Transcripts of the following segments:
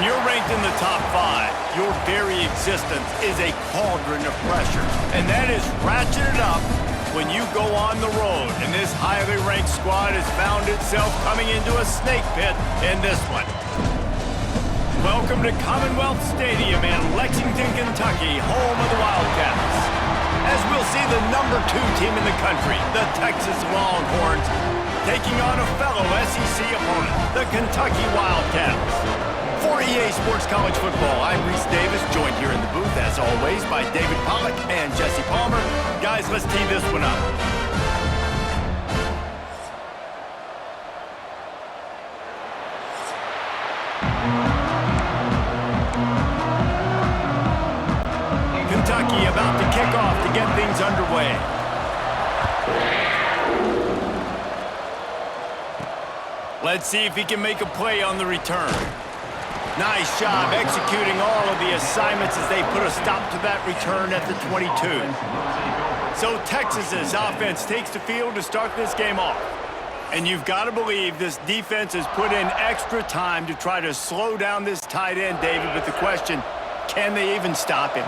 When you're ranked in the top 5, your very existence is a cauldron of pressure. And that is ratcheted up when you go on the road. And this highly ranked squad has found itself coming into a snake pit in this one. Welcome to Commonwealth Stadium in Lexington, Kentucky, home of the Wildcats. As we'll see the number 2 team in the country, the Texas Longhorns, taking on a fellow SEC opponent, the Kentucky Wildcats. For EA Sports College Football, I'm Reese Davis, joined here in the booth, as always, by David Pollack and Jesse Palmer. Guys, let's tee this one up. Kentucky about to kick off to get things underway. Let's see if he can make a play on the return. Nice job executing all of the assignments as they put a stop to that return at the 22. So Texas's offense takes the field to start this game off. And you've got to believe this defense has put in extra time to try to slow down this tight end, David, but the question, can they even stop him?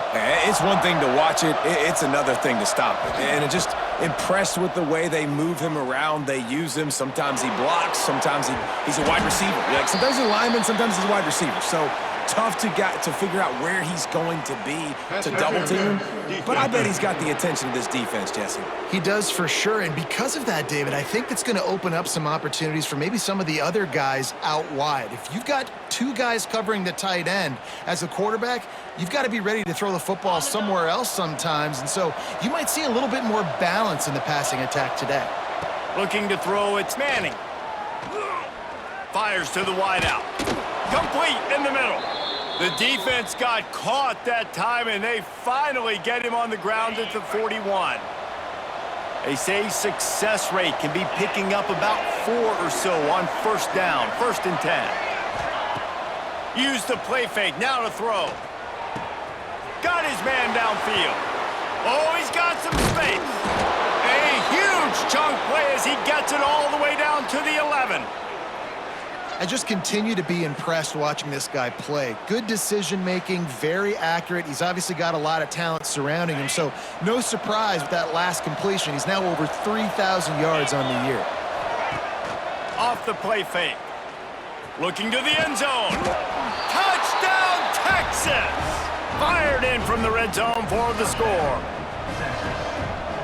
It's one thing to watch it, it's another thing to stop it. And just impressed with the way they move him around, they use him. Sometimes he blocks, sometimes he's a wide receiver. Like sometimes he's a lineman, sometimes he's a wide receiver. So tough to figure out where he's going to be to double team him. But I bet he's got the attention of this defense, Jesse. He does for sure, and because of that, David, I think it's going to open up some opportunities for maybe some of the other guys out wide. If you've got 2 guys covering the tight end as a quarterback, you've got to be ready to throw the football somewhere else sometimes, and so you might see a little bit more balance in the passing attack today. Looking to throw, it's Manning. Fires to the wideout. Complete in the middle. The defense got caught that time, and they finally get him on the ground at the 41. They say success rate can be picking up about 4 or so on first down, 1st and 10. Use the play fake, now to throw. Got his man downfield. Oh, he's got some space. A huge chunk play as he gets it all the way down to the 11. I just continue to be impressed watching this guy play. Good decision-making, very accurate. He's obviously got a lot of talent surrounding him, so no surprise with that last completion. He's now over 3,000 yards on the year. Off the play fake. Looking to the end zone. Touchdown, Texas! Fired in from the red zone for the score.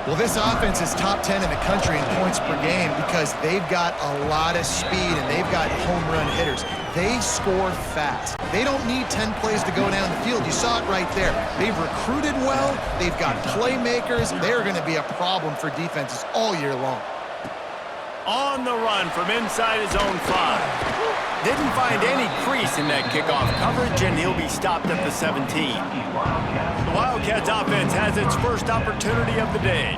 Well, this offense is top 10 in the country in points per game because they've got a lot of speed and they've got home run hitters. They score fast. They don't need 10 plays to go down the field. You saw it right there. They've recruited well. They've got playmakers. They're going to be a problem for defenses all year long. On the run from inside his own 5. Didn't find any crease in that kickoff coverage, and he'll be stopped at the 17. The Wildcats offense has its first opportunity of the day,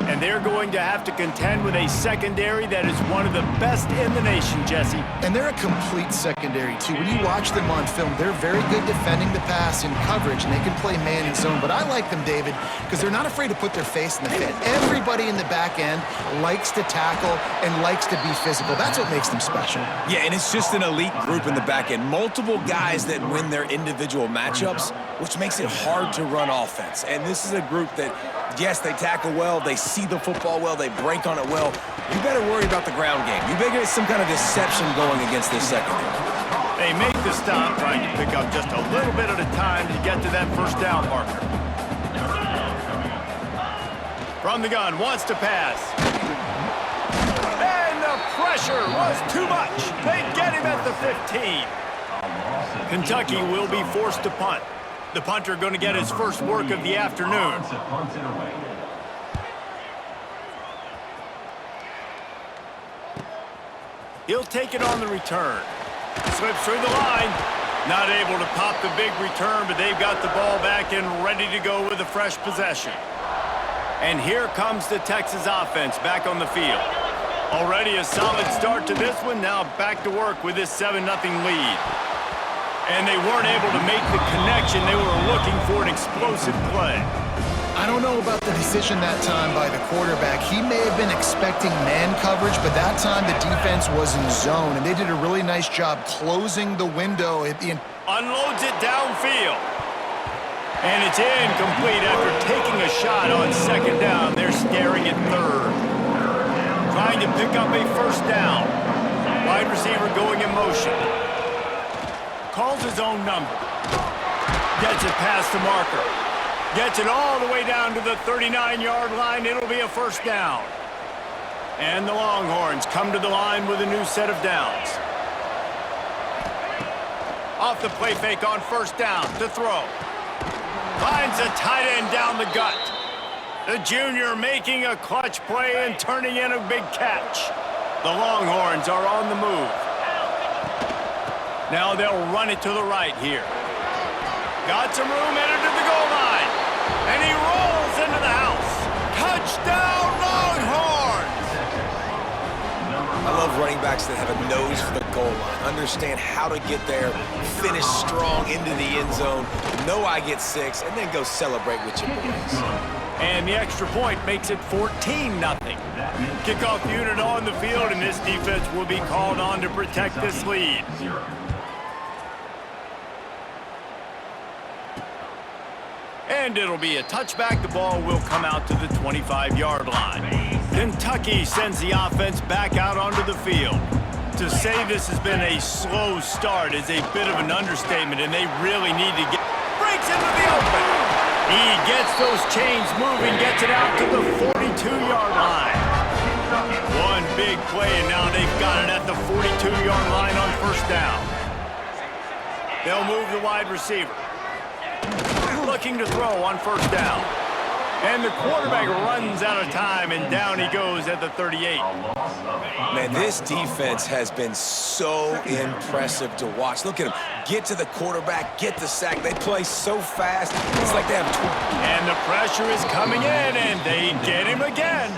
and they're going to have to contend with a secondary that is one of the best in the nation, Jesse. And they're a complete secondary, too. When you watch them on film, they're very good defending the pass in coverage, and they can play man and zone. But I like them, David, because they're not afraid to put their face in the fit. Everybody in the back end likes to tackle and likes to be physical. That's what makes them special. Yeah, and it's just an elite group in the back end. Multiple guys that win their individual matchups, which makes it hard to run offense. And this is a group that, yes, they tackle well, they see the football well, they break on it well. You better worry about the ground game. You better get some kind of deception going against this secondary. They make the stop, trying to pick up just a little bit at a time to get to that first down marker. From the gun, wants to pass. And the pressure was too much. They get him at the 15. Kentucky will be forced to punt. The punter going to get his first work of the afternoon. He'll take it on the return. Slips through the line. Not able to pop the big return, but they've got the ball back and ready to go with a fresh possession. And here comes the Texas offense back on the field. Already a solid start to this one. Now back to work with this 7-0 lead. And they weren't able to make the connection. They were looking for an explosive play. I don't know about the decision that time by the quarterback. He may have been expecting man coverage, but that time the defense was in zone, and they did a really nice job closing the window at the end. Unloads it downfield. And it's incomplete after taking a shot on second down. They're staring at third. Trying to pick up a first down. Wide receiver going in motion. Calls his own number. Gets it past the marker. Gets it all the way down to the 39-yard line. It'll be a first down. And the Longhorns come to the line with a new set of downs. Off the play fake on first down to throw. Finds a tight end down the gut. The junior making a clutch play and turning in a big catch. The Longhorns are on the move. Now they'll run it to the right here. Got some room headed to the goal line. And he rolls into the house. Touchdown, Longhorns! I love running backs that have a nose for the goal line, understand how to get there, finish strong into the end zone, know I get 6, and then go celebrate with your boys. And the extra point makes it 14-0. Kickoff unit on the field, and this defense will be called on to protect this lead. And it'll be a touchback. The ball will come out to the 25-yard line. Kentucky sends the offense back out onto the field. To say this has been a slow start is a bit of an understatement, and they really need to get... Breaks into the open. He gets those chains moving, gets it out to the 42-yard line. One big play, and now they've got it at the 42-yard line on first down. They'll move the wide receiver. Looking to throw on first down. And the quarterback runs out of time, and down he goes at the 38. Man, this defense has been so impressive to watch. Look at them. Get to the quarterback, get the sack. They play so fast. It's like they have... And the pressure is coming in, and they get him again.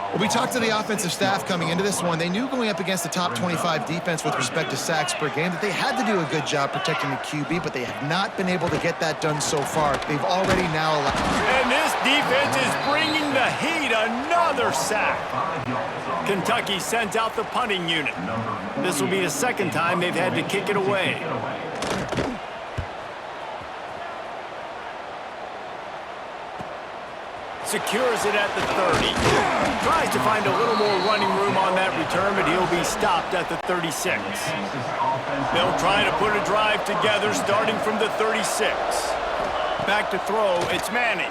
Well, we talked to the offensive staff coming into this one. They knew going up against the top 25 defense with respect to sacks per game that they had to do a good job protecting the QB, but they have not been able to get that done so far. They've already now allowed... And this defense is bringing the heat. Another sack. Kentucky sends out the punting unit. This will be the second time they've had to kick it away. Secures it at the 30. Tries to find a little more running room on that return, but he'll be stopped at the 36. They'll try to put a drive together starting from the 36. Back to throw, it's Manning.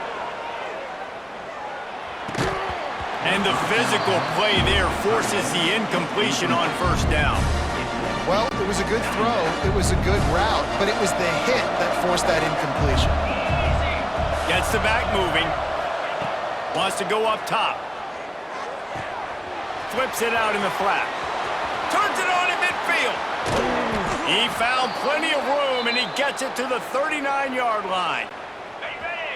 And the physical play there forces the incompletion on first down. Well, it was a good throw, it was a good route, but it was the hit that forced that incompletion. Gets the back moving. Wants to go up top. Flips it out in the flat. Turns it on in midfield. He found plenty of room, and he gets it to the 39-yard line.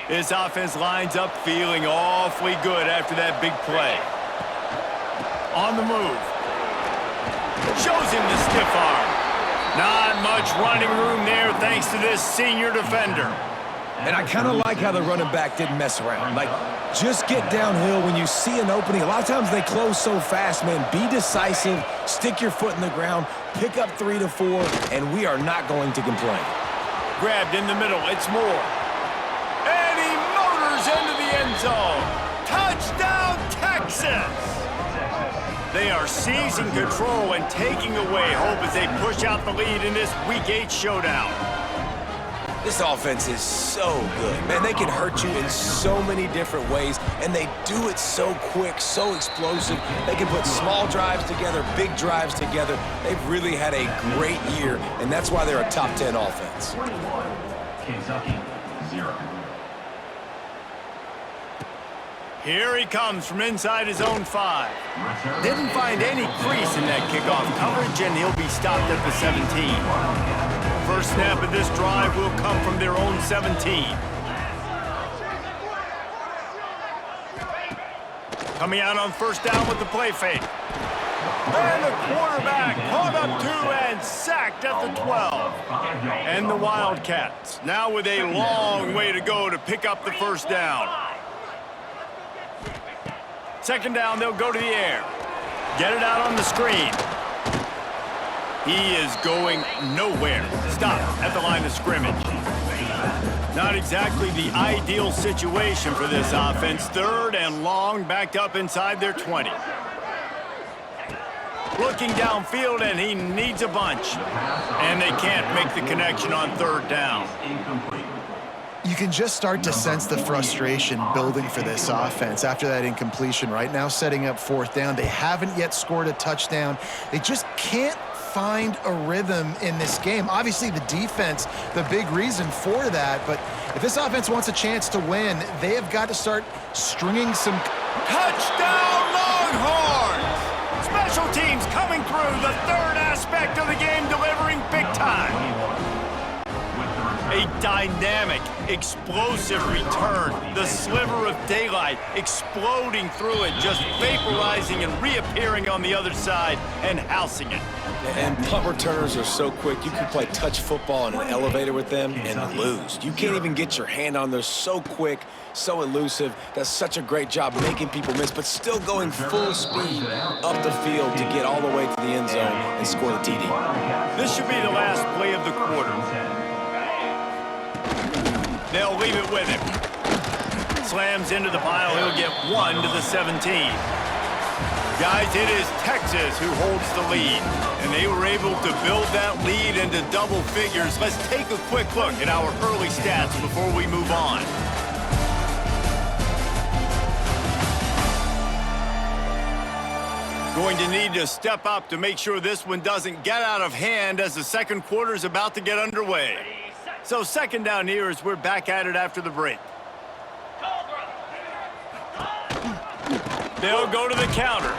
This offense lines up feeling awfully good after that big play. On the move. Shows him the stiff arm. Not much running room there thanks to this senior defender. And I kind of like how the running back didn't mess around. Like, just get downhill when you see an opening. A lot of times they close so fast, man. Be decisive, stick your foot in the ground, pick up 3 to 4, and we are not going to complain. Grabbed in the middle, it's Moore. And he motors into the end zone. Touchdown, Texas! They are seizing control and taking away hope as they push out the lead in this Week 8 showdown. This offense is so good. Man, they can hurt you in so many different ways, and they do it so quick, so explosive. They can put small drives together, big drives together. They've really had a great year, and that's why they're a top 10 offense. 21, Kentucky, 0. Here he comes from inside his own 5. Didn't find any crease in that kickoff coverage, and he'll be stopped at the 17. First snap of this drive will come from their own 17. Coming out on first down with the play fake. And the quarterback caught up 2 and sacked at the 12. And the Wildcats now with a long way to go to pick up the first down. Second down, they'll go to the air. Get it out on the screen. He is going nowhere. Stop at the line of scrimmage. Not exactly the ideal situation for this offense. Third and long, backed up inside their 20. Looking downfield, and he needs a bunch. And they can't make the connection on third down. You can just start to sense the frustration building for this offense after that incompletion. Right now, setting up fourth down. They haven't yet scored a touchdown. They just can't find a rhythm in this game. Obviously, the defense, the big reason for that. But if this offense wants a chance to win, they have got to start stringing some... Touchdown, Longhorns! Special teams coming through, the third aspect of the game, delivering big time. A dynamic, explosive return. The sliver of daylight exploding through it, just vaporizing and reappearing on the other side and housing it. And punt returners are so quick. You can play touch football in an elevator with them and lose. You can't even get your hand on them. So quick, so elusive. Does such a great job making people miss, but still going full speed up the field to get all the way to the end zone and score the TD. This should be the last play of the quarter. They'll leave it with him. Slams into the pile. He'll get 1 to the 17. Guys, it is Texas who holds the lead, and they were able to build that lead into double figures. Let's take a quick look at our early stats before we move on. Going to need to step up to make sure this one doesn't get out of hand as the second quarter is about to get underway. So second down here as we're back at it after the break. They'll go to the counter.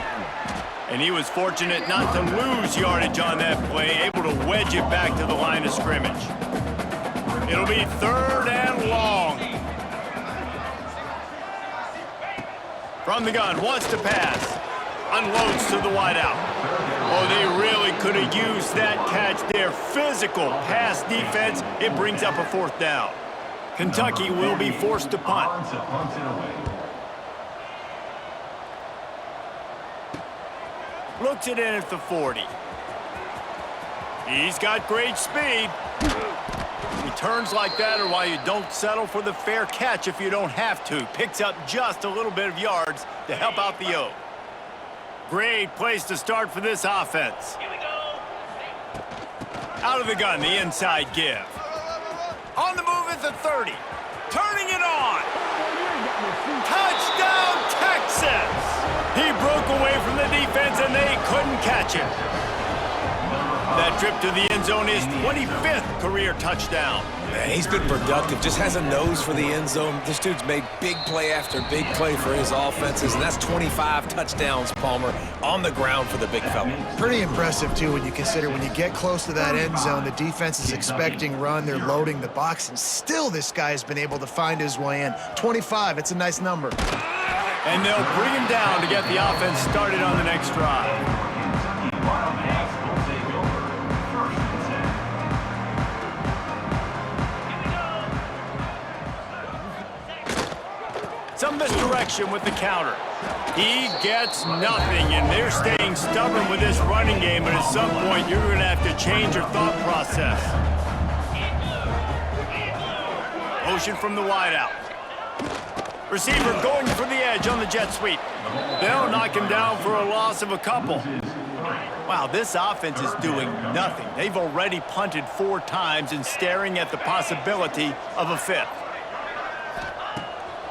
And he was fortunate not to lose yardage on that play, able to wedge it back to the line of scrimmage. It'll be third and long. From the gun, wants to pass. Unloads to the wideout. Oh, they really could have used that catch there. Physical pass defense. It brings up a fourth down. Kentucky will be forced to punt. Looks it in at the 40. He's got great speed. Returns like that are why you don't settle for the fair catch if you don't have to. Picks up just a little bit of yards to help out the O. Great place to start for this offense. Here we go. Out of the gun, the inside give. On the move at the 30. Turning it on. Touchdown, Texas! He broke away from the defense and they couldn't catch him. That trip to the end zone is 25th career touchdown. Man, he's been productive, just has a nose for the end zone. This dude's made big play after big play for his offenses, and that's 25 touchdowns, Palmer, on the ground for the big fella. Pretty impressive, too, when you consider when you get close to that end zone, the defense is expecting run, they're loading the box, and still this guy's been able to find his way in. 25, it's a nice number. And they'll bring him down to get the offense started on the next drive. Some misdirection with the counter. He gets nothing, and they're staying stubborn with this running game, but at some point you're going to have to change your thought process. Motion from the wideout. Receiver going for the edge on the jet sweep. They'll knock him down for a loss of a couple. Wow, this offense is doing nothing. They've already punted 4 times and staring at the possibility of a 5th.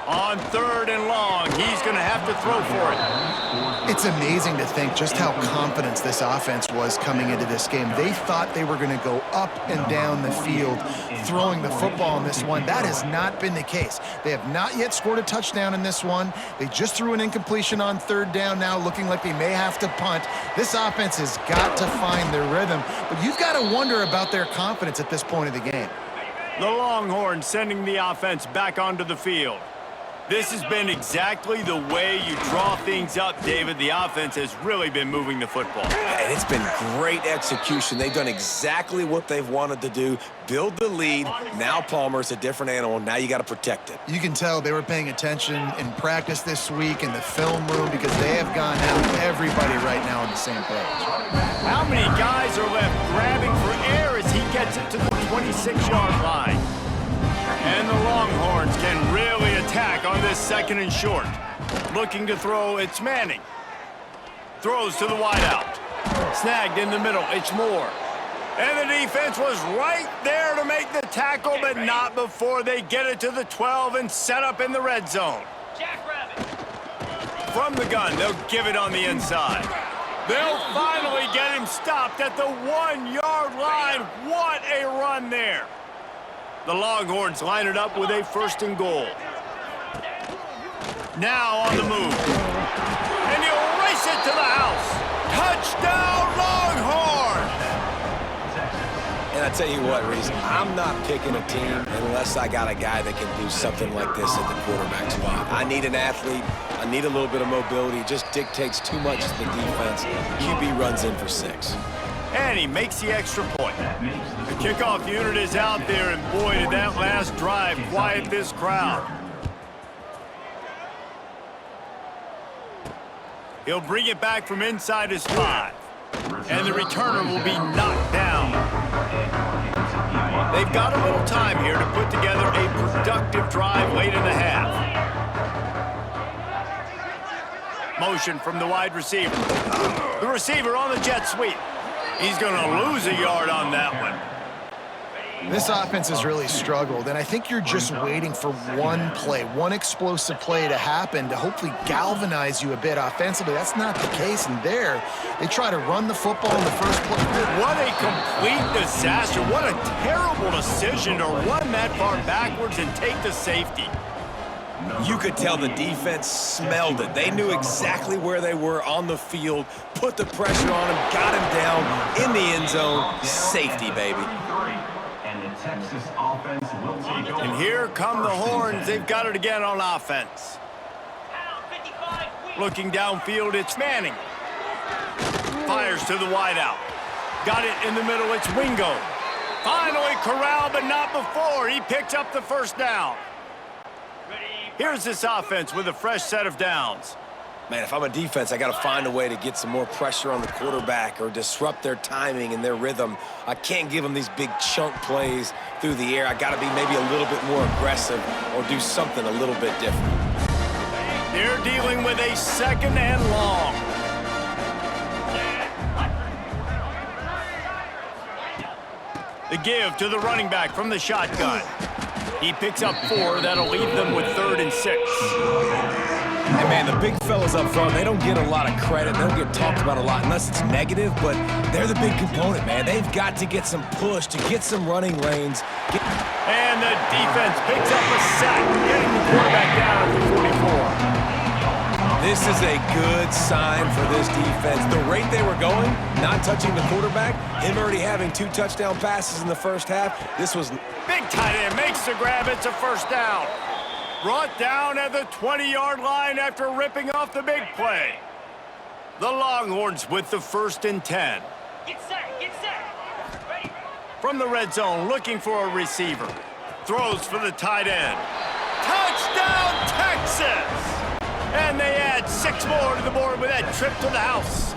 On third and long, he's going to have to throw for it. It's amazing to think just how confident this offense was coming into this game. They thought they were going to go up and down the field throwing the football in this one. That has not been the case. They have not yet scored a touchdown in this one. They just threw an incompletion on third down now, looking like they may have to punt. This offense has got to find their rhythm, but you've got to wonder about their confidence at this point of the game. The Longhorns sending the offense back onto the field. This has been exactly the way you draw things up, David. The offense has really been moving the football. And it's been great execution. They've done exactly what they've wanted to do. Build the lead. Now Palmer's a different animal. Now you got to protect it. You can tell they were paying attention in practice this week in the film room because they have gone down everybody right now on the same page. How many guys are left grabbing for air as he gets it to the 26-yard line? And the Longhorns can really attack on this 2nd and short. Looking to throw, it's Manning. Throws to the wideout. Snagged in the middle, it's Moore. And the defense was right there to make the tackle, but not before they get it to the 12 and set up in the red zone. From the gun, they'll give it on the inside. They'll finally get him stopped at the 1-yard line. What a run there. The Longhorns line it up with a 1st and goal. Now on the move. And he'll race it to the house. Touchdown, Longhorns! And I tell you what, Reese, I'm not picking a team unless I got a guy that can do something like this at the quarterback spot. I need an athlete. I need a little bit of mobility. It just dictates too much to the defense. QB runs in for 6. And he makes the extra point. The kickoff unit is out there, and boy, did that last drive quiet this crowd. He'll bring it back from inside his 5. And the returner will be knocked down. They've got a little time here to put together a productive drive late in the half. Motion from the wide receiver. The receiver on the jet sweep. He's going to lose a yard on that one. This offense has really struggled, and I think you're just waiting for one play, one explosive play to happen to hopefully galvanize you a bit offensively. That's not the case, and there, they try to run the football in the first play. What a complete disaster. What a terrible decision to run that far backwards and take the safety. You could tell the defense smelled it. They knew exactly where they were on the field, put the pressure on him, got him down in the end zone. Safety, baby. And here come the Horns. They've got it again on offense. Looking downfield, it's Manning. Fires to the wideout. Got it in the middle, it's Wingo. Finally corralled, but not before. He picks up the 1st down. Here's this offense with a fresh set of downs. Man, if I'm a defense, I got to find a way to get some more pressure on the quarterback or disrupt their timing and their rhythm. I can't give them these big chunk plays through the air. I got to be maybe a little bit more aggressive or do something a little bit different. They're dealing with a 2nd and long. The give to the running back from the shotgun. He picks up 4. That'll leave them with 3rd and 6. And man, the big fellas up front, they don't get a lot of credit. They don't get talked about a lot unless it's negative, but they're the big component, man. They've got to get some push, to get some running lanes. And the defense picks up a sack, getting the quarterback down at the 44. This is a good sign for this defense. The rate they were going, not touching the quarterback, him already having 2 touchdown passes in the first half, this was... Big tight end makes the grab. It's a 1st down. Brought down at the 20-yard line after ripping off the big play. The Longhorns with the 1st and 10. Get set. Ready. From the red zone, looking for a receiver. Throws for the tight end. Touchdown, Texas! And they add 6 more to the board with that trip to the house.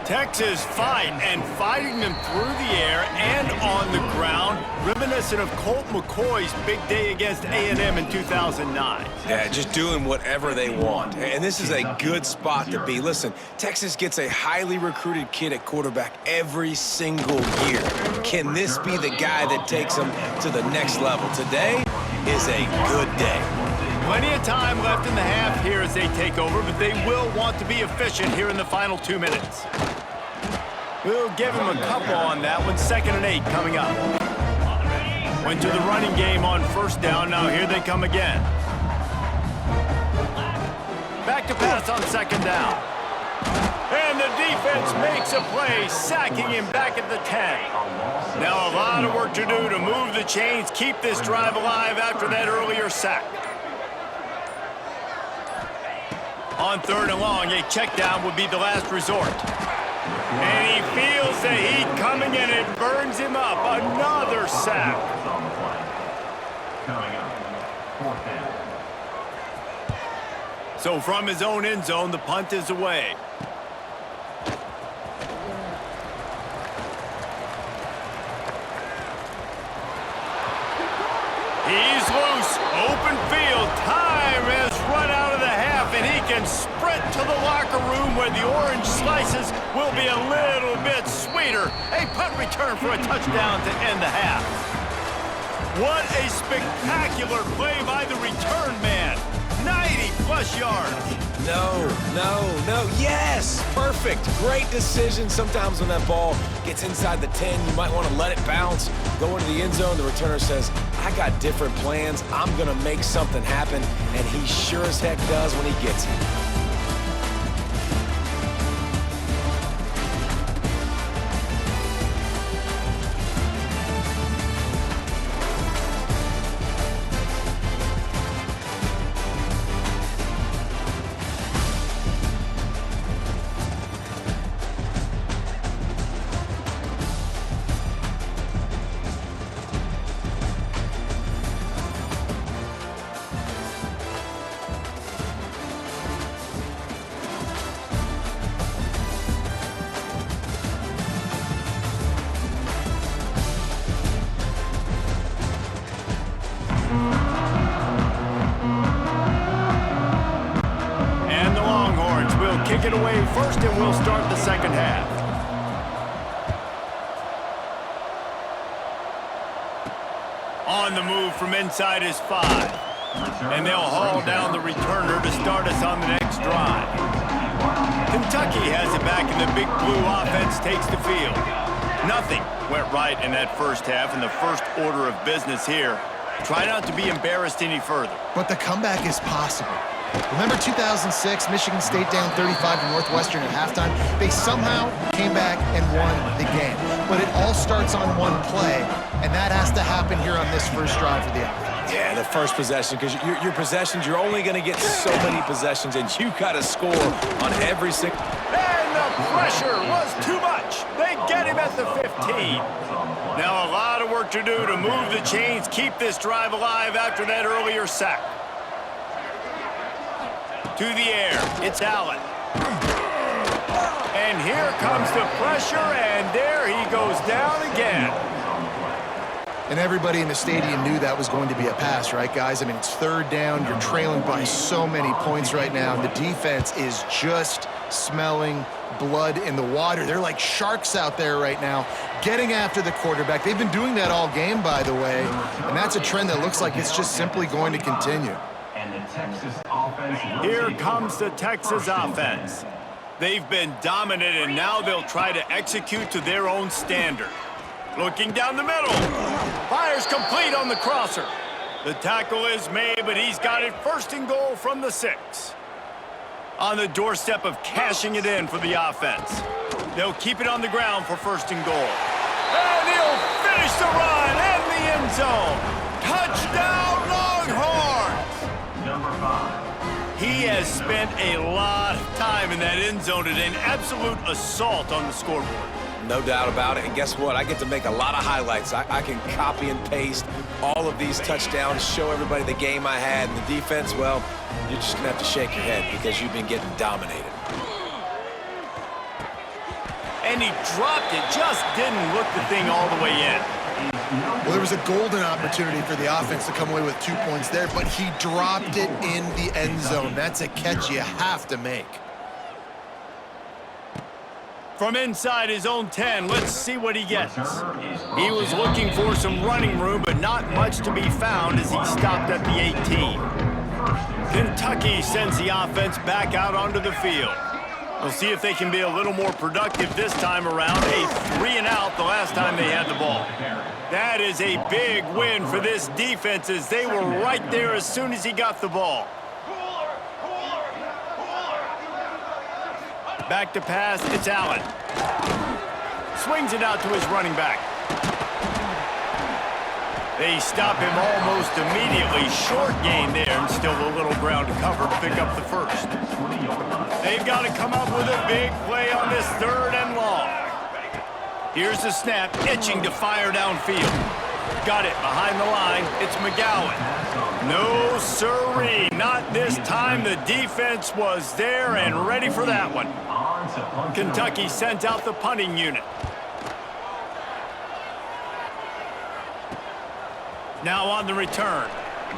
Texas fighting them through the air and on the ground, reminiscent of Colt McCoy's big day against A&M in 2009. Yeah, just doing whatever they want. And this is a good spot to be. Listen, Texas gets a highly recruited kid at quarterback every single year. Can this be the guy that takes them to the next level? Today is a good day. Plenty of time left in the half here as they take over, but they will want to be efficient here in the final 2 minutes. We'll give him a couple on that one. 2nd and 8 coming up. Went to the running game on 1st down. Now here they come again. Back to pass on 2nd down. And the defense makes a play, sacking him back at the 10. Now a lot of work to do to move the chains, keep this drive alive after that earlier sack. On 3rd and long, a check down would be the last resort. And he feels the heat coming and it burns him up. Another sack. Coming up, 4th down. So from his own end zone, the punt is away. He's loose. Open field. Time has run out of the half, and he can sprint to the locker room where the orange slices will be a little bit sweeter. A punt return for a touchdown to end the half. What a spectacular play by the return man. 90-plus yards. No. Yes, perfect. Great decision. Sometimes when that ball gets inside the 10, you might want to let it bounce, go into the end zone. The returner says, I got different plans. I'm going to make something happen, and he sure as heck does when he gets it. Kick it away first, and we'll start the second half. On the move from inside his 5. And they'll haul down the returner to start us on the next drive. Kentucky has it back, and the Big Blue offense takes the field. Nothing went right in that first half, and the first order of business here. Try not to be embarrassed any further. But the comeback is possible. Remember 2006, Michigan State down 35 to Northwestern at halftime? They somehow came back and won the game. But it all starts on one play, and that has to happen here on this first drive for the offense. Yeah, the first possession, because your possessions, you're only going to get so many possessions, and you got to score on every single... And the pressure was too much. They get him at the 15. Now a lot of work to do to move the chains, keep this drive alive after that earlier sack. To the air, it's Allen. And here comes the pressure, and there he goes down again. And everybody in the stadium knew that was going to be a pass, right, guys? I mean, it's 3rd down. You're trailing by so many points right now. And the defense is just smelling blood in the water. They're like sharks out there right now, getting after the quarterback. They've been doing that all game, by the way. And that's a trend that looks like it's just simply going to continue. Here comes the Texas offense. They've been dominant, and now they'll try to execute to their own standard. Looking down the middle. Fires complete on the crosser. The tackle is made, but he's got it 1st and goal from the 6. On the doorstep of cashing it in for the offense. They'll keep it on the ground for 1st and goal. And he'll finish the run in the end zone. Touchdown, Longhorns! Number 5. He has spent a lot of time in that end zone today, an absolute assault on the scoreboard. No doubt about it. And guess what? I get to make a lot of highlights. I can copy and paste all of these touchdowns, show everybody the game I had. And the defense, well, you're just going to have to shake your head because you've been getting dominated. And he dropped it, just didn't look the thing all the way in. Well, there was a golden opportunity for the offense to come away with 2 points there, but he dropped it in the end zone. That's a catch you have to make. From inside his own 10, let's see what he gets. He was looking for some running room, but not much to be found as he stopped at the 18. Kentucky sends the offense back out onto the field. We'll see if they can be a little more productive this time around. A 3-and-out the last time they had the ball. That is a big win for this defense as they were right there as soon as he got the ball. Back to pass, it's Allen. Swings it out to his running back. They stop him almost immediately. Short gain there, and still a little ground to cover to pick up the first. They've got to come up with a big play on this 3rd and long. Here's the snap, itching to fire downfield. Got it behind the line. It's McGowan. No sirree, not this time. The defense was there and ready for that one. Kentucky sent out the punting unit. Now on the return.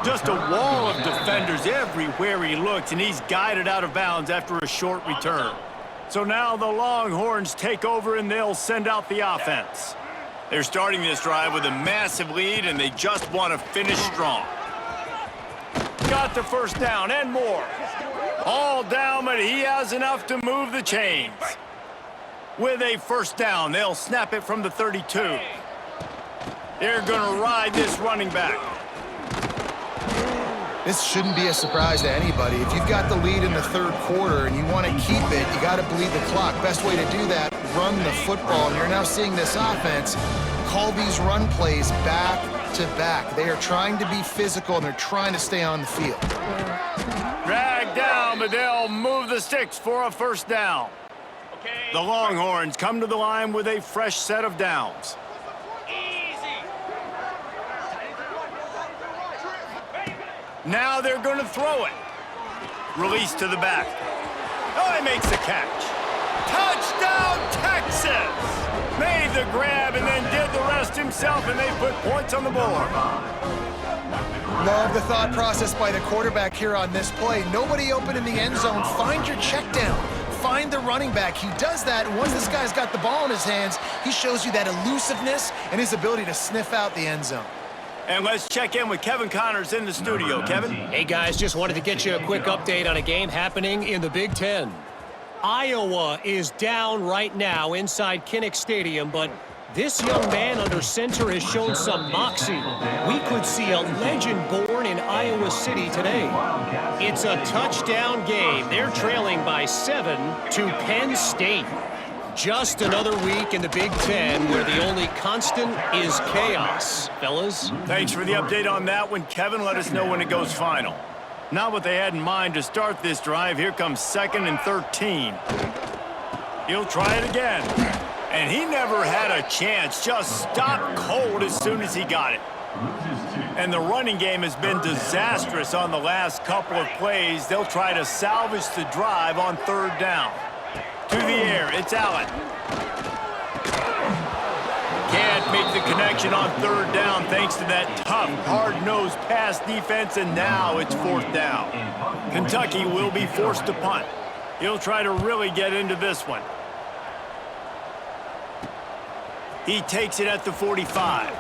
Just a wall of defenders everywhere he looks, and he's guided out of bounds after a short return. So now the Longhorns take over, and they'll send out the offense. They're starting this drive with a massive lead, and they just want to finish strong. Got the first down and more. All down, but he has enough to move the chains. With a first down, they'll snap it from the 32. They're going to ride this running back. This shouldn't be a surprise to anybody. If you've got the lead in the 3rd quarter and you want to keep it, you got to bleed the clock. Best way to do that, run the football. And you're now seeing this offense call these run plays back to back. They are trying to be physical, and they're trying to stay on the field. Dragged down, but they'll move the sticks for a first down. The Longhorns come to the line with a fresh set of downs. Now they're going to throw it. Release to the back. Oh, he makes the catch. Touchdown, Texas! Made the grab and then did the rest himself, and they put points on the board. Love the thought process by the quarterback here on this play. Nobody open in the end zone. Find your check down. Find the running back. He does that, and once this guy's got the ball in his hands, he shows you that elusiveness and his ability to sniff out the end zone. And let's check in with Kevin Connors in the studio. Kevin? Hey, guys, just wanted to get you a quick update on a game happening in the Big Ten. Iowa is down right now inside Kinnick Stadium, but this young man under center has shown some moxie. We could see a legend born in Iowa City today. It's a touchdown game. They're trailing by 7 to Penn State. Just another week in the Big Ten where the only constant is chaos. Fellas? Thanks for the update on that one, Kevin. Let us know when it goes final. Not what they had in mind to start this drive. Here comes 2nd and 13. He'll try it again. And he never had a chance. Just stopped cold as soon as he got it. And the running game has been disastrous on the last couple of plays. They'll try to salvage the drive on 3rd down. To the air, it's Allen. Can't make the connection on 3rd down thanks to that tough, hard-nosed pass defense, and now it's 4th down. Kentucky will be forced to punt. He'll try to really get into this one. He takes it at the 45.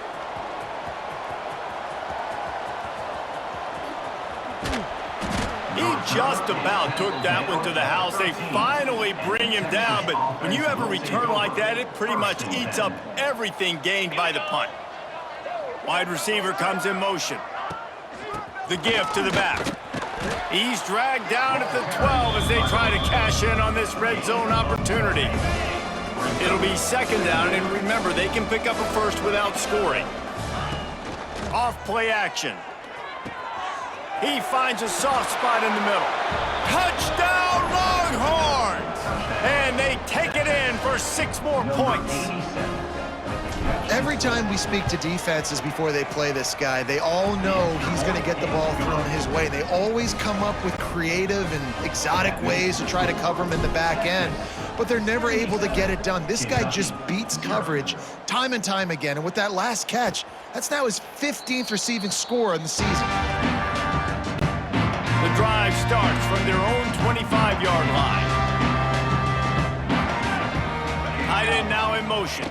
He just about took that one to the house. They finally bring him down, but when you have a return like that, it pretty much eats up everything gained by the punt. Wide receiver comes in motion. The give to the back. He's dragged down at the 12 as they try to cash in on this red zone opportunity. It'll be 2nd down, and remember, they can pick up a first without scoring. Off play action. He finds a soft spot in the middle. Touchdown, Longhorns! And they take it in for 6 more points. Every time we speak to defenses before they play this guy, they all know he's going to get the ball thrown his way. They always come up with creative and exotic ways to try to cover him in the back end, but they're never able to get it done. This guy just beats coverage time and time again, and with that last catch, that's now his 15th receiving score in the season. The drive starts from their own 25-yard line. Tight end now in motion.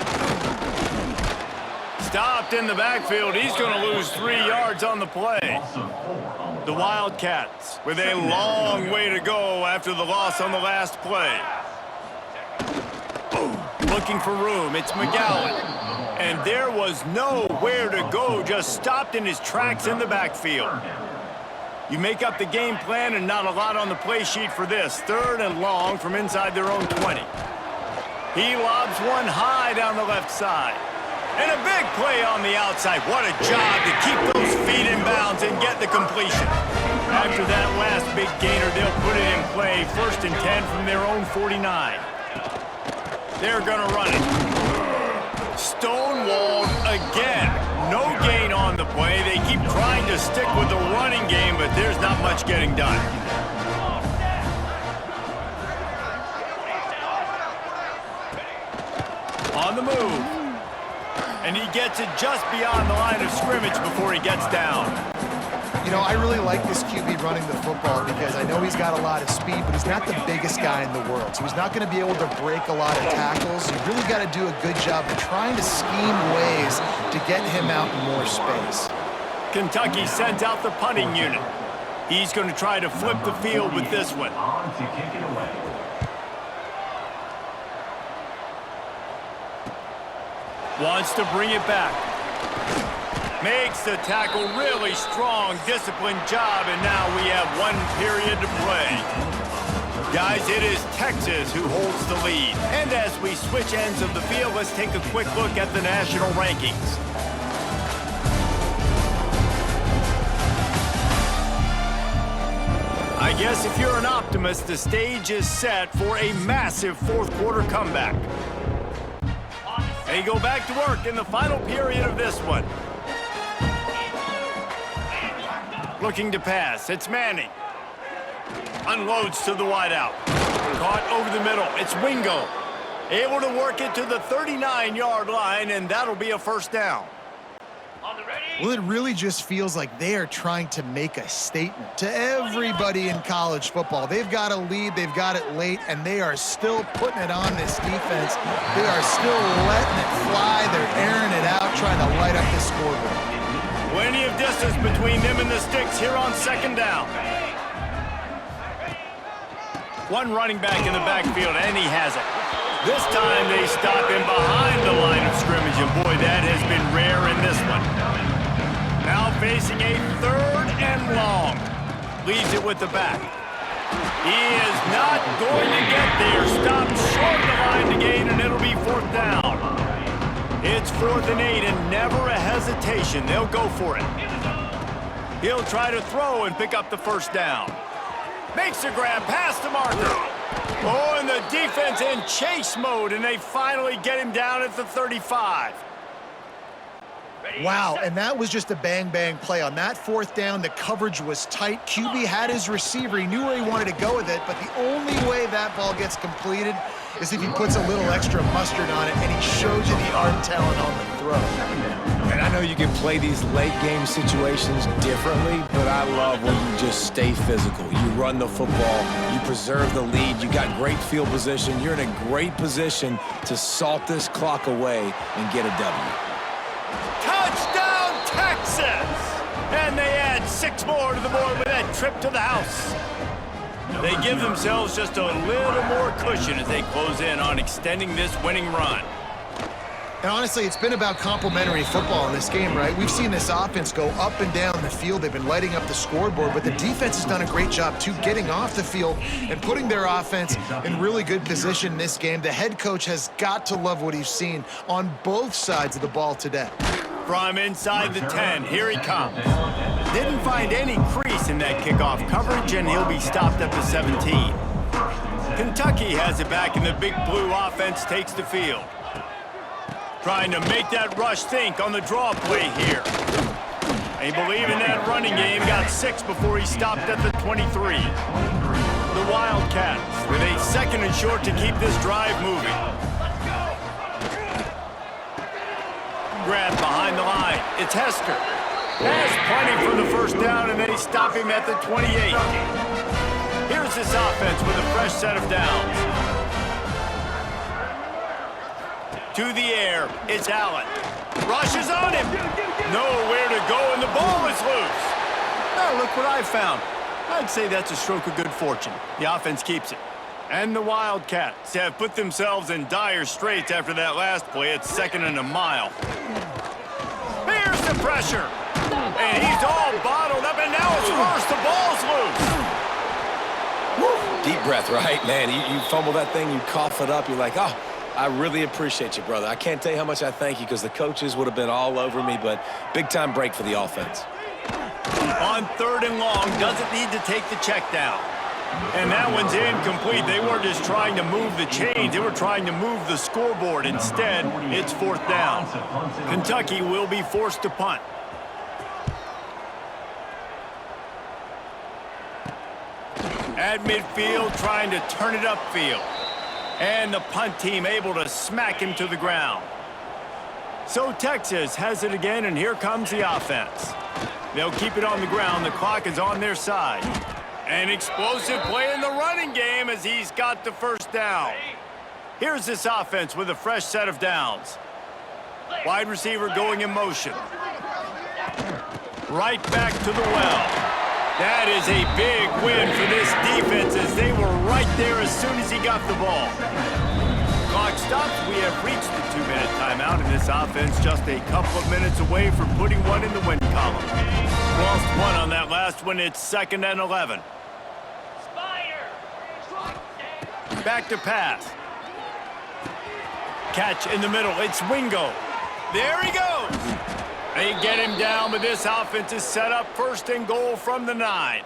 Stopped in the backfield. He's going to lose 3 yards on the play. The Wildcats with a long way to go after the loss on the last play. Looking for room. It's McGowan. And there was nowhere to go. Just stopped in his tracks in the backfield. You make up the game plan and not a lot on the play sheet for this. 3rd and long from inside their own 20. He lobs one high down the left side. And a big play on the outside. What a job to keep those feet in bounds and get the completion. After that last big gainer, they'll put it in play. 1st and 10 from their own 49. They're going to run it. Stonewalled again. No gain on the play. They keep trying to stick with the running game, but there's not much getting done. On the move. And he gets it just beyond the line of scrimmage before he gets down. You know, I really like this QB running the football because I know he's got a lot of speed, but he's not the biggest guy in the world. So he's not going to be able to break a lot of tackles. You really got to do a good job of trying to scheme ways to get him out in more space. Kentucky sends out the punting unit. He's going to try to flip the field with this one. On to kick it away. Wants to bring it back. Makes the tackle really strong, disciplined job, and now we have 1 period to play. Guys, it is Texas who holds the lead. And as we switch ends of the field, let's take a quick look at the national rankings. I guess if you're an optimist, the stage is set for a massive 4th quarter comeback. They go back to work in the final period of this one. Looking to pass. It's Manning. Unloads to the wideout. Caught over the middle. It's Wingo. Able to work it to the 39-yard line, and that'll be a 1st down. Well, it really just feels like they are trying to make a statement to everybody in college football. They've got a lead, they've got it late, and they are still putting it on this defense. They are still letting it fly. They're airing it out, trying to light up the scoreboard. Plenty of distance between them and the sticks here on 2nd down. 1 running back in the backfield, and he has it. This time they stop him behind the line of scrimmage, and boy, that has been rare in this one. Now facing a 3rd and long. Leaves it with the back. He is not going to get there. Stopped short of the line to gain, and it'll be 4th down. It's 4th and 8, and never a hesitation. They'll go for it. He'll try to throw and pick up the 1st down. Makes a grab past the marker. Oh, and the defense in chase mode, and they finally get him down at the 35. Wow, and that was just a bang-bang play. On that 4th down, the coverage was tight. QB had his receiver. He knew where he wanted to go with it, but the only way that ball gets completed is if he puts a little extra mustard on it, and he shows you the arm talent on the throw. And I know you can play these late-game situations differently, but I love when you just stay physical. You run the football, you preserve the lead, you got great field position, you're in a great position to salt this clock away and get a W. Touchdown, Texas! And they add 6 more to the board with that trip to the house. They give themselves just a little more cushion as they close in on extending this winning run. And honestly, it's been about complementary football in this game, right? We've seen this offense go up and down the field. They've been lighting up the scoreboard, but the defense has done a great job, too, getting off the field and putting their offense in really good position in this game. The head coach has got to love what he's seen on both sides of the ball today. From inside the 10, here he comes. Didn't find any crease in that kickoff coverage, and he'll be stopped at the 17. Kentucky has it back, and the big blue offense takes the field. Trying to make that rush think on the draw play here. They believe in that running game. Got 6 before he stopped at the 23. The Wildcats with a 2nd and short to keep this drive moving. Grab behind the line. It's Hester. Has plenty for the 1st down, and they stop him at the 28. Here's this offense with a fresh set of downs. To the air, it's Allen. Rushes on him. Nowhere to go, and the ball is loose. Oh, look what I found. I'd say that's a stroke of good fortune. The offense keeps it. And the Wildcats have put themselves in dire straits after that last play. It's 2nd and a mile. Here's the pressure. And he's all bottled up, and now it's worse. The ball's loose. Woo. Deep breath, right, man? You fumble that thing, you cough it up, you're like, oh, I really appreciate you, brother. I can't tell you how much I thank you because the coaches would have been all over me, but big-time break for the offense. On 3rd and long, doesn't need to take the check down. And that one's incomplete. They weren't just trying to move the chains. They were trying to move the scoreboard. Instead, it's 4th down. Kentucky will be forced to punt. At midfield, trying to turn it upfield. And the punt team able to smack him to the ground. So Texas has it again, and here comes the offense. They'll keep it on the ground. The clock is on their side. An explosive play in the running game as he's got the 1st down. Here's this offense with a fresh set of downs. Wide receiver going in motion. Right back to the well. That is a big win for this defense as they were right there as soon as he got the ball. Clock stops. We have reached the 2-minute timeout, and this offense just a couple of minutes away from putting one in the win column. Lost one on that last one. It's 2nd and 11. Back to pass. Catch in the middle. It's Wingo. There he goes. They get him down, but this offense is set up 1st and goal from the 9.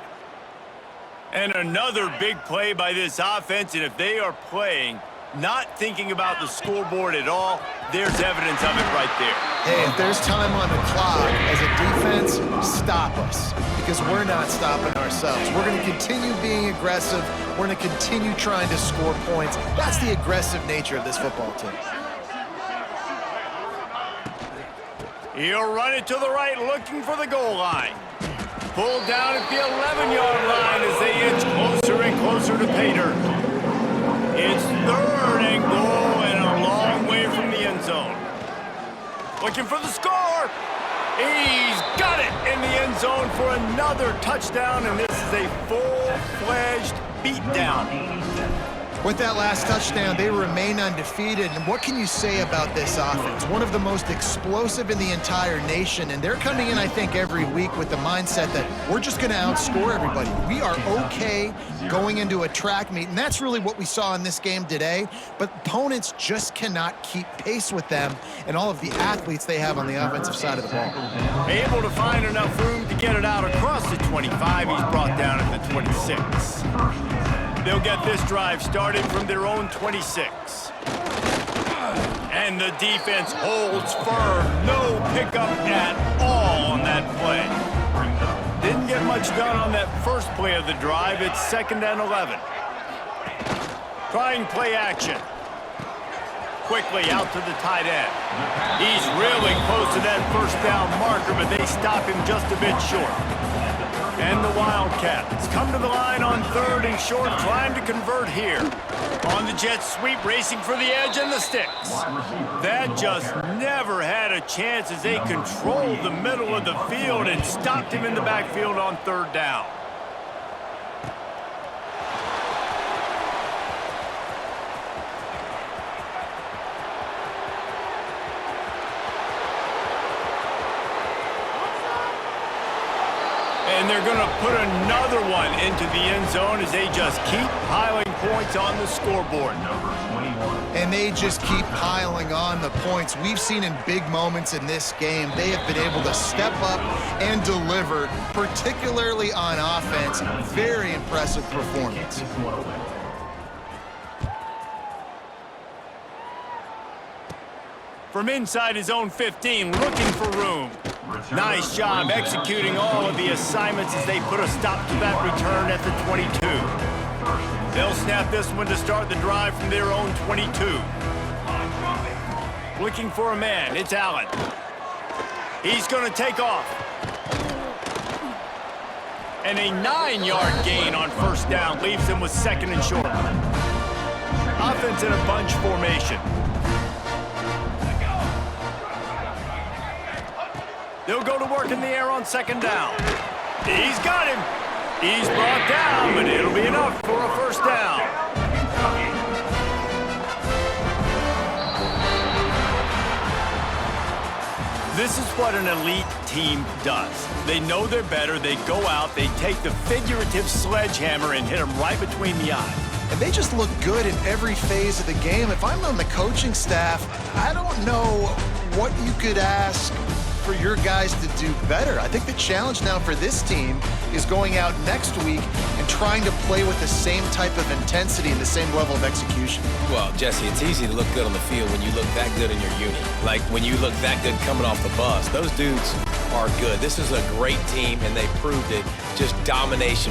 And another big play by this offense, and if they are playing, not thinking about the scoreboard at all, there's evidence of it right there. Hey, if there's time on the clock, as a defense, stop us. Because we're not stopping ourselves. We're going to continue being aggressive. We're going to continue trying to score points. That's the aggressive nature of this football team. He'll run it to the right, looking for the goal line. Pulled down at the 11-yard line as they inch closer and closer to pay dirt. It's 3rd and goal and a long way from the end zone. Looking for the score. He's got it in the end zone for another touchdown, and this is a full-fledged beatdown. With that last touchdown, they remain undefeated. And what can you say about this offense? One of the most explosive in the entire nation. And they're coming in, I think, every week with the mindset that we're just going to outscore everybody. We are okay going into a track meet. And that's really what we saw in this game today. But opponents just cannot keep pace with them and all of the athletes they have on the offensive side of the ball. Able to find enough room to get it out across the 25. He's brought down at the 26. They'll get this drive started from their own 26. And the defense holds firm. No pickup at all on that play. Didn't get much done on that first play of the drive. It's 2nd and 11. Trying play action. Quickly out to the tight end. He's really close to that 1st down marker, but they stop him just a bit short. And the Wildcats come to the line on 3rd and short, trying to convert here. On the jet sweep, racing for the edge and the sticks. That just never had a chance as they controlled the middle of the field and stopped him in the backfield on 3rd down. And they're going to put another one into the end zone as they just keep piling points on the scoreboard. And they just keep piling on the points. We've seen in big moments in this game, they have been able to step up and deliver, particularly on offense. Very impressive performance. From inside his own 15, looking for room. Nice job executing all of the assignments as they put a stop to that return at the 22. They'll snap this one to start the drive from their own 22. Looking for a man, it's Allen. He's going to take off. And a 9-yard gain on 1st down leaves him with 2nd and short. Offense in a bunch formation. They'll go to work in the air on 2nd down. He's got him. He's brought down, but it'll be enough for a 1st down. This is what an elite team does. They know they're better. They go out. They take the figurative sledgehammer and hit them right between the eyes. and they just look good in every phase of the game. If I'm on the coaching staff, I don't know what you could ask for your guys to do better. I think the challenge now for this team is going out next week and trying to play with the same type of intensity and the same level of execution. Well, Jesse, it's easy to look good on the field when you look that good in your unit. Like when you look that good coming off the bus. Those dudes are good. This is a great team, and they proved it. Just domination.